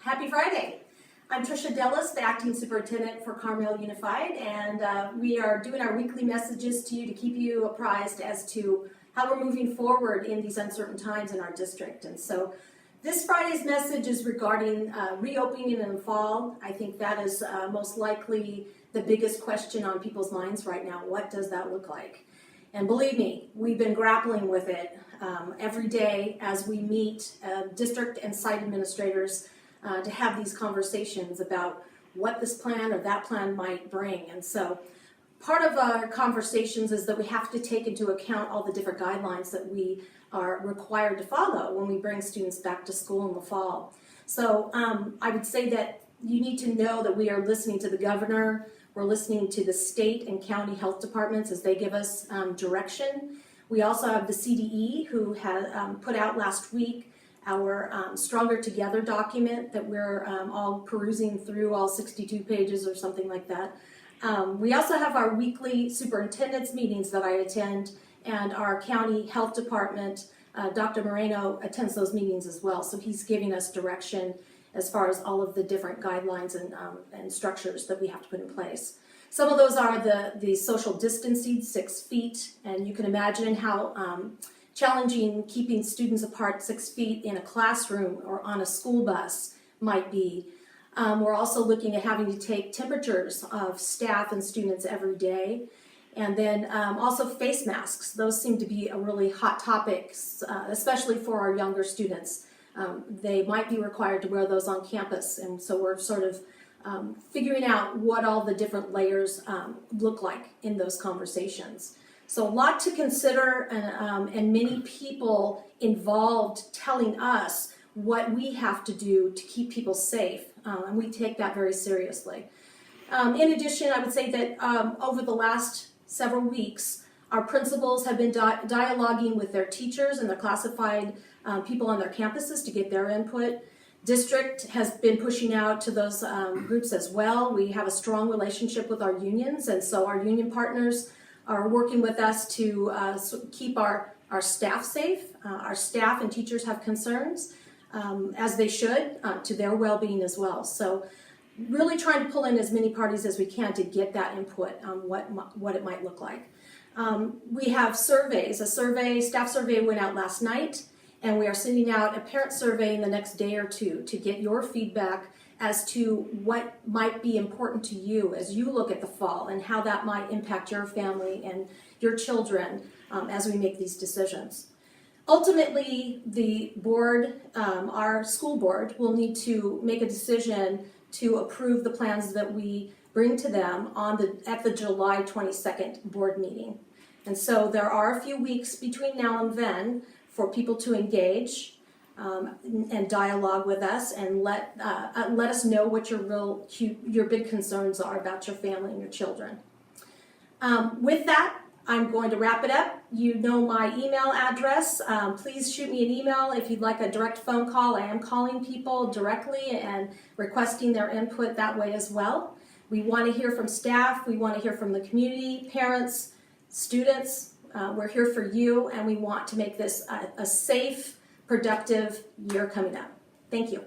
Happy Friday. I'm Trisha Dellis, the Acting Superintendent for Carmel Unified, and we are doing our weekly messages to you to keep you apprised as to how we're moving forward in these uncertain times in our district. And so this Friday's message is regarding reopening in the fall. I think that is most likely the biggest question on people's minds right now. What does that look like? And believe me, we've been grappling with it every day as we meet district and site administrators to have these conversations about what this plan or that plan might bring. And so part of our conversations is that we have to take into account all the different guidelines that we are required to follow when we bring students back to school in the fall. So I would say that you need to know that we are listening to the governor. We're listening to the state and county health departments as they give us direction. We also have the CDE, who had put out last week our Stronger Together document that we're all perusing through, all 62 pages or something like that. We also have our weekly superintendent's meetings that I attend, and our county health department, Dr. Moreno, attends those meetings as well. So he's giving us direction as far as all of the different guidelines and structures that we have to put in place. Some of those are the social distancing, 6 feet, and you can imagine how challenging keeping students apart 6 feet in a classroom or on a school bus might be. We're also looking at having to take temperatures of staff and students every day. And then also face masks. Those seem to be a really hot topic, especially for our younger students. They might be required to wear those on campus, and so we're sort of figuring out what all the different layers look like in those conversations. So a lot to consider, and many people involved telling us what we have to do to keep people safe, and we take that very seriously. In addition, I would say that over the last several weeks, our principals have been dialoguing with their teachers and their classified people on their campuses to get their input. District has been pushing out to those groups as well. We have a strong relationship with our unions, and so our union partners are working with us to keep our staff safe. Our staff and teachers have concerns, as they should, to their well-being as well. So really trying to pull in as many parties as we can to get that input on what it might look like. We have surveys. A staff survey went out last night, and we are sending out a parent survey in the next day or two to get your feedback as to what might be important to you as you look at the fall and how that might impact your family and your children as we make these decisions. Ultimately, the board, our school board, will need to make a decision to approve the plans that we bring to them at the July 22nd board meeting. And so there are a few weeks between now and then for people to engage and dialogue with us and let us know what your big concerns are about your family and your children. With that, I'm going to wrap it up. You know my email address. Please shoot me an email if you'd like a direct phone call. I am calling people directly and requesting their input that way as well. We want to hear from staff. We want to hear from the community, parents, students. We're here for you, and we want to make this a safe, productive year coming up. Thank you.